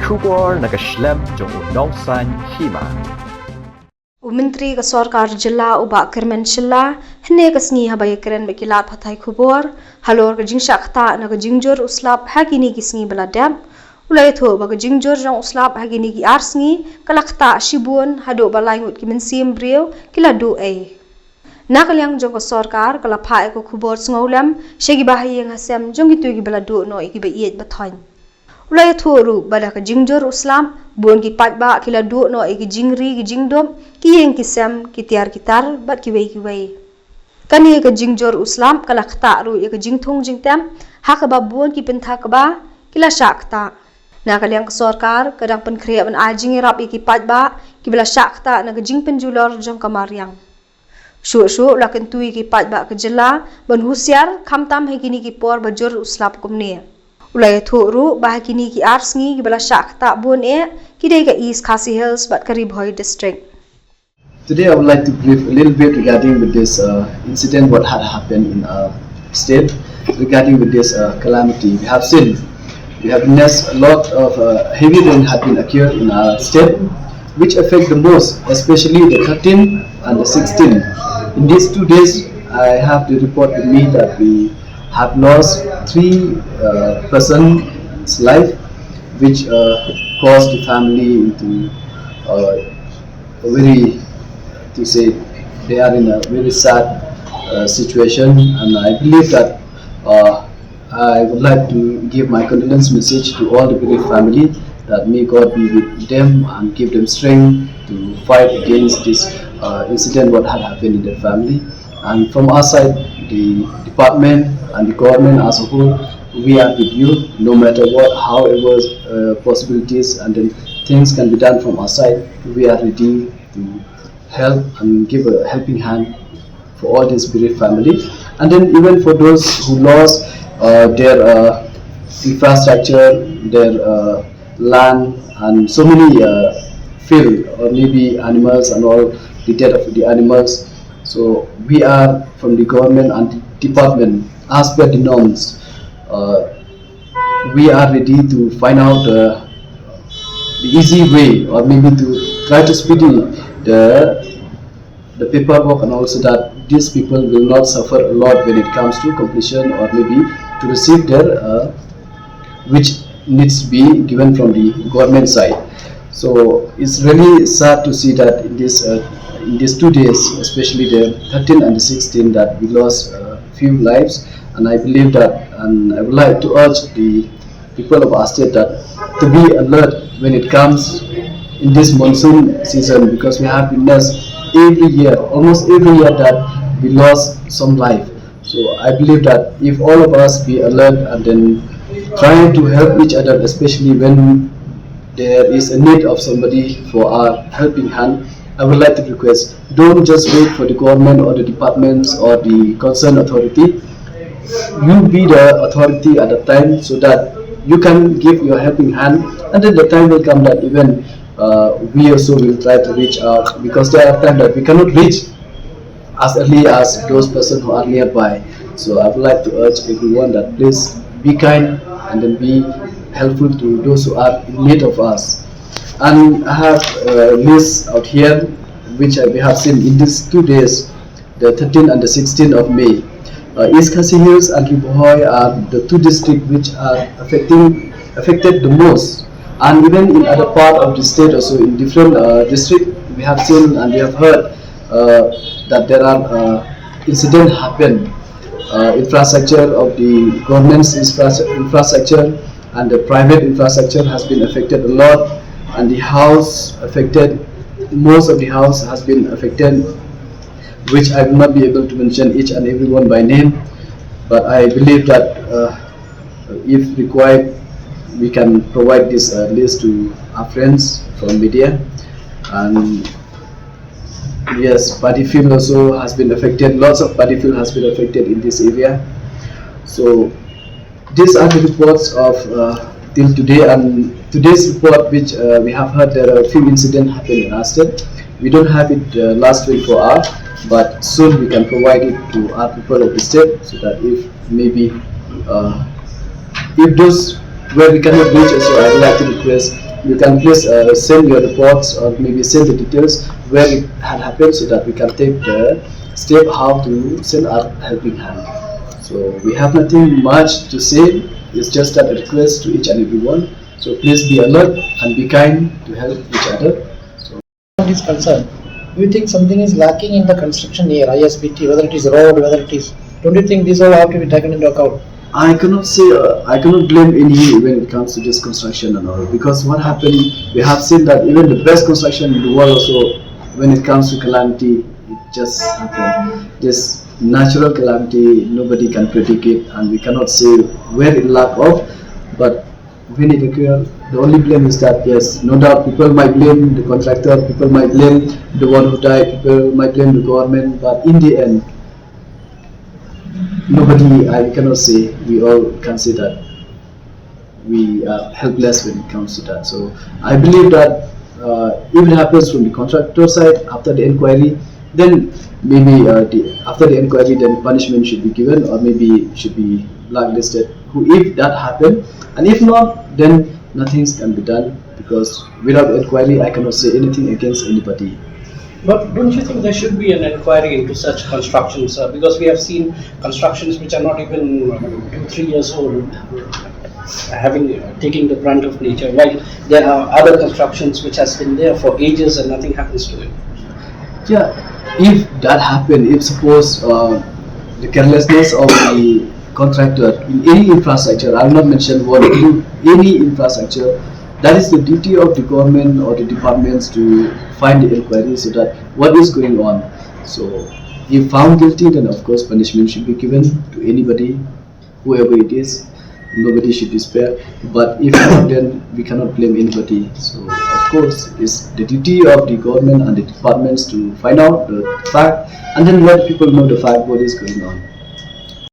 Kubor nakaslem jong unongsan Hima. Menteri ke Sarkar Jilla ubak kermen Shilla hne ke Sngi habai keren bekilat hatai kubor halor ke jingshak ta na ke Jingjur uslap hagini ki Sngi beladam ulai tho ba ke Jingjur jong uslap hagini ki ar Sngi kalakta shibun hado balai Ngut ki Mynsiem Briew kiladu ai nakaliang jong ke Sarkar kala pha ko kubor sngolam shegi bahayeng hasem jong gitu ki beladu no ki be iet bathain ulai tho ru bada ke Jingjur uslam buon ki patba kila du no ki jingri ki jingdom ki yeng ki sem ki tiar kitar bat ki wei kani ke Jingjur uslam kala khata ru ye ke jingthong jingtam ha ka ba buon ki pentha ka ba kila shakta na kaliang ke Sarkar kadang pen kriya ban ajing rap ki patba ki bela shakta na ke jing penjulor jong kamariang shu la kan tui ki patba ke jela ban husiar khamtam he kini ki por bajur uslap kumne ulai thuru bahakini ki ar Sngi ki bala shakta bun e kidai ka East Khasi Hills but Karibhoi district. Today I would like to brief a little bit regarding with this incident what had happened in our state regarding with this calamity. We have witnessed a lot of heavy rain had been occurred in our state which affect the most, especially the 13 and the 16. In these 2 days I have the report with me that we have lost 3 persons' life, which caused the family into a very, to say, they are in a very sad situation, and I believe that I would like to give my condolence message to all the bereaved family that may God be with them and give them strength to fight against this incident what had happened in their family. And from our side, the department and the government as a whole, we are with you no matter what, however possibilities and then things can be done from our side. We are ready to help and give a helping hand for all this bereaved family, and then even for those who lost their infrastructure, their land and so many field or maybe animals and all the death of the animals. So we are from the government and the department, as per the norms, we are ready to find out the easy way, or maybe to try to speed the paperwork, and also that these people will not suffer a lot when it comes to completion or maybe to receive their which needs to be given from the government side. So it's really sad to see that in these 2 days, especially the 13 and the 16, that we lost a few lives. And I believe that, and I would like to urge the people of our state that to be alert when it comes in this monsoon season, because we have witnessed every year, almost every year, that we lost some life. So I believe that if all of us be alert and then trying to help each other, especially when there is a need of somebody for our helping hand, I would like to request, don't just wait for the government or the departments or the concerned authority. You be the authority at the time so that you can give your helping hand, and then the time will come that even we also will try to reach out, because there are times that we cannot reach as early as those persons who are nearby. So I would like to urge everyone that please be kind and then be helpful to those who are in need of us. And I have a list out here which we have seen in these 2 days, the 13th and the 16th of May. East Khasi Hills and Karibhoi are the 2 districts which are affected the most, and even in other part of the state also in different districts we have seen and we have heard that there are incidents happen. Infrastructure of the government's infrastructure and the private infrastructure has been affected a lot, and the house affected, most of the house has been affected, which I will not be able to mention each and every one by name, but I believe that if required we can provide this list to our friends from media. And yes, paddy field also has been affected, lots of paddy field has been affected in this area. So these are the reports of till today, and today's report which we have heard there are a few incidents happened in our state. We don't have it last 24 hours, but soon we can provide it to our people of the state, so that if maybe if those where we cannot reach, so I would like to request you can please send your reports or maybe send the details where it had happened so that we can take the step how to send our helping hand. So we have nothing much to say. It's just a request to each and everyone. So please be alert and be kind to help each other. Is concerned, do you think something is lacking in the construction here, ISBT, whether it is road, whether it is, don't you think these all have to be taken into account? I cannot say, I cannot blame any when it comes to this construction and all, because what happened, we have seen that even the best construction in the world also, when it comes to calamity, it just happened. This natural calamity, nobody can predict it, and we cannot say where it lack of, but when it occurs, the only blame is that, yes, no doubt people might blame the contractor, people might blame the one who died, people might blame the government, but in the end, nobody, I cannot say, we all can say that we are helpless when it comes to that. So I believe that if it happens from the contractor side after the inquiry, then maybe after the inquiry, then punishment should be given, or maybe should be blacklisted. If that happened, and if not, then nothing can be done, because without inquiry, I cannot say anything against anybody. But don't you think there should be an inquiry into such constructions? Because we have seen constructions which are not even 2-3 years old, taking the brunt of nature, while there are other constructions which has been there for ages and nothing happens to it. Yeah, if that happened, if suppose the carelessness of the contractor in any infrastructure, I will not mention what, any infrastructure, that is the duty of the government or the departments to find the inquiry so that what is going on. So if found guilty, then of course punishment should be given to anybody, whoever it is. Nobody should be spared. But if not, then we cannot blame anybody. So of course it's the duty of the government and the departments to find out the fact and then let people know the fact what is going on.